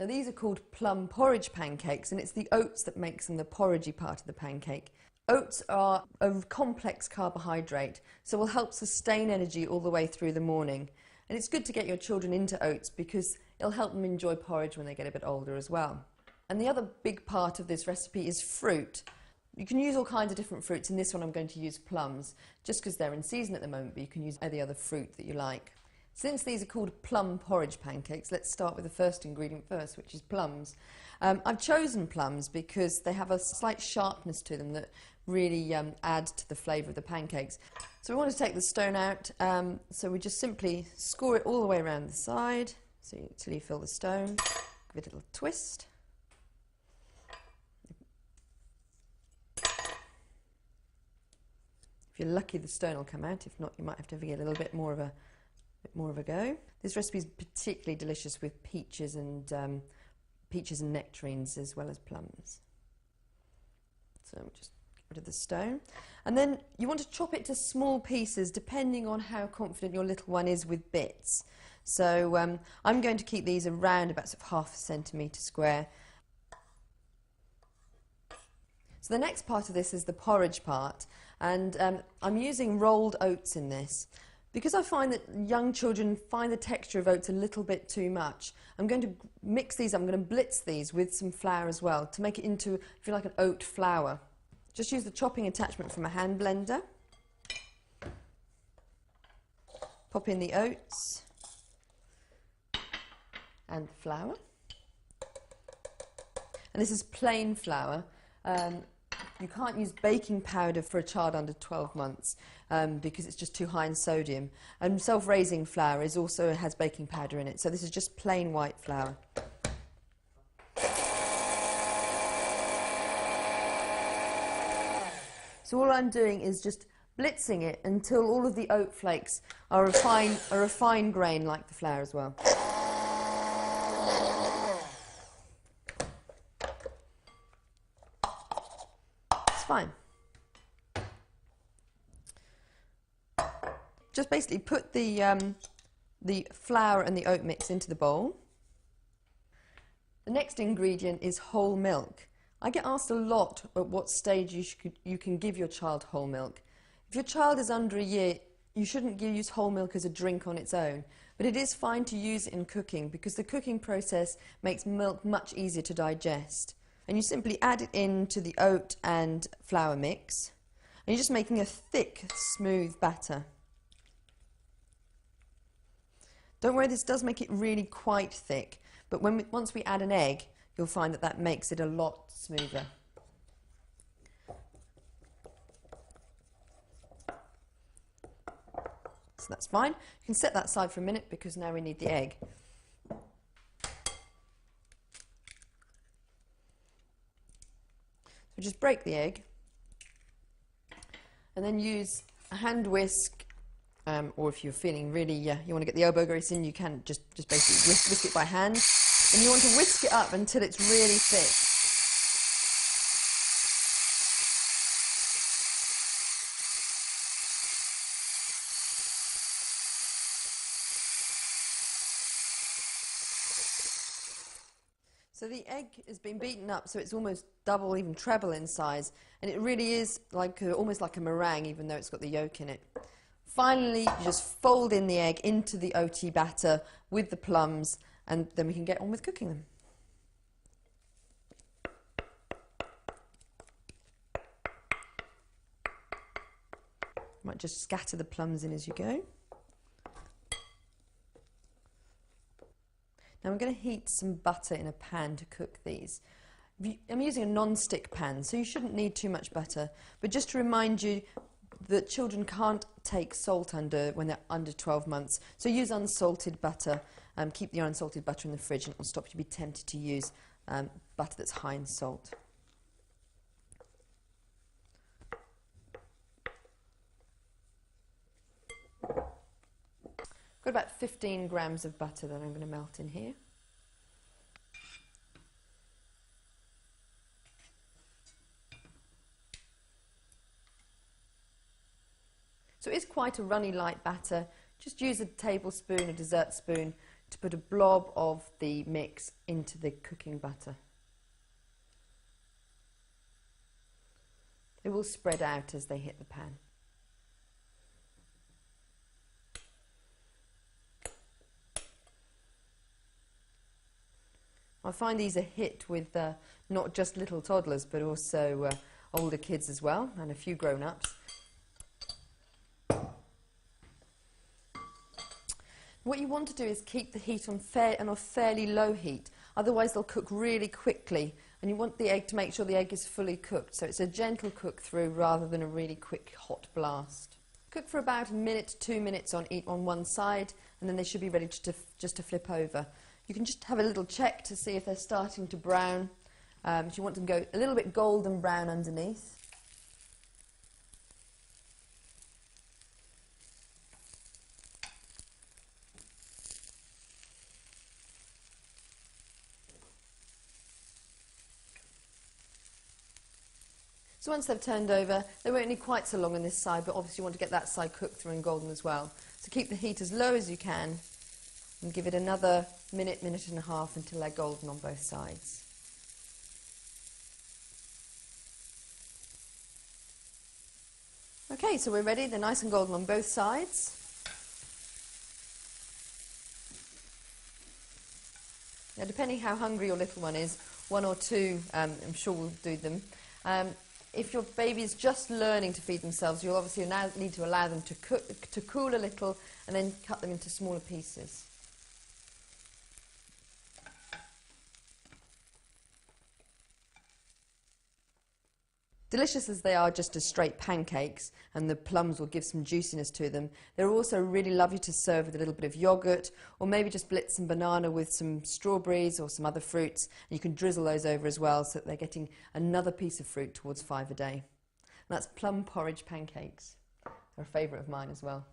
Now these are called plum porridge pancakes, and it's the oats that makes them the porridgey part of the pancake. Oats are a complex carbohydrate, so will help sustain energy all the way through the morning. And it's good to get your children into oats because it'll help them enjoy porridge when they get a bit older as well. And the other big part of this recipe is fruit. You can use all kinds of different fruits. In this one I'm going to use plums, just because they're in season at the moment, but you can use any other fruit that you like. Since these are called plum porridge pancakes, let's start with the first ingredient first, which is plums. I've chosen plums because they have a slight sharpness to them that really add to the flavour of the pancakes. So we want to take the stone out, so we just simply score it all the way around the side, till you fill the stone. Give it a little twist. If you're lucky, the stone will come out. If not, you might have to give it a little bit more of a go. This recipe is particularly delicious with peaches and nectarines as well as plums. So we'll just get rid of the stone. And then you want to chop it to small pieces depending on how confident your little one is with bits. So I'm going to keep these around about sort of ½ centimetre square. So the next part of this is the porridge part, and I'm using rolled oats in this. Because I find that young children find the texture of oats a little bit too much, I'm going to mix these up. I'm going to blitz these with some flour as well to make it into, if you like, an oat flour. Just use the chopping attachment from a hand blender. Pop in the oats and the flour. And this is plain flour. You can't use baking powder for a child under 12 months because it's just too high in sodium. And self-raising flour also has baking powder in it, so this is just plain white flour. So all I'm doing is just blitzing it until all of the oat flakes are a fine grain like the flour as well. Fine. Just basically put the flour and the oat mix into the bowl. The next ingredient is whole milk. I get asked a lot at what stage you can give your child whole milk. If your child is under a year, you shouldn't use whole milk as a drink on its own, but it is fine to use it in cooking because the cooking process makes milk much easier to digest. And you simply add it into the oat and flour mix, and you're just making a thick, smooth batter. Don't worry, this does make it really quite thick, but once we add an egg, you'll find that makes it a lot smoother. So that's fine. You can set that aside for a minute because now we need the egg. So just break the egg and then use a hand whisk, or if you're feeling really, you want to get the elbow grease in, you can just basically whisk it by hand. And you want to whisk it up until it's really thick. So the egg has been beaten up so it's almost double, even treble in size, and it really is like almost like a meringue, even though it's got the yolk in it. Finally, you just fold in the egg into the oaty batter with the plums, and then we can get on with cooking them. Might just scatter the plums in as you go. Now I'm going to heat some butter in a pan to cook these. I'm using a non-stick pan, so you shouldn't need too much butter. But just to remind you that children can't take salt when they're under 12 months. So use unsalted butter. Keep the unsalted butter in the fridge, and it will stop you being tempted to use butter that's high in salt. Got about 15 grams of butter that I'm going to melt in here. So it's quite a runny light batter. Just use a tablespoon, a dessert spoon, to put a blob of the mix into the cooking butter. It will spread out as they hit the pan. I find these a hit with not just little toddlers but also older kids as well, and a few grown-ups. What you want to do is keep the heat on a fairly low heat, otherwise they'll cook really quickly, and you want the egg to make sure the egg is fully cooked, so it's a gentle cook through rather than a really quick hot blast. Cook for about a minute to 2 minutes on one side, and then they should be ready just to flip over. You can just have a little check to see if they're starting to brown. You want them to go a little bit golden brown underneath. So once they've turned over, they won't need quite so long on this side, but obviously you want to get that side cooked through and golden as well. So keep the heat as low as you can and give it another minute, minute and a half until they're golden on both sides. Okay, so we're ready. They're nice and golden on both sides. Now, depending how hungry your little one is, 1 or 2, I'm sure will do them. If your baby is just learning to feed themselves, you'll obviously now need to allow them to cool a little and then cut them into smaller pieces. Delicious as they are just as straight pancakes, and the plums will give some juiciness to them, they're also really lovely to serve with a little bit of yogurt, or maybe just blitz some banana with some strawberries or some other fruits, and you can drizzle those over as well so that they're getting another piece of fruit towards 5 a day. And that's plum porridge pancakes. They're a favourite of mine as well.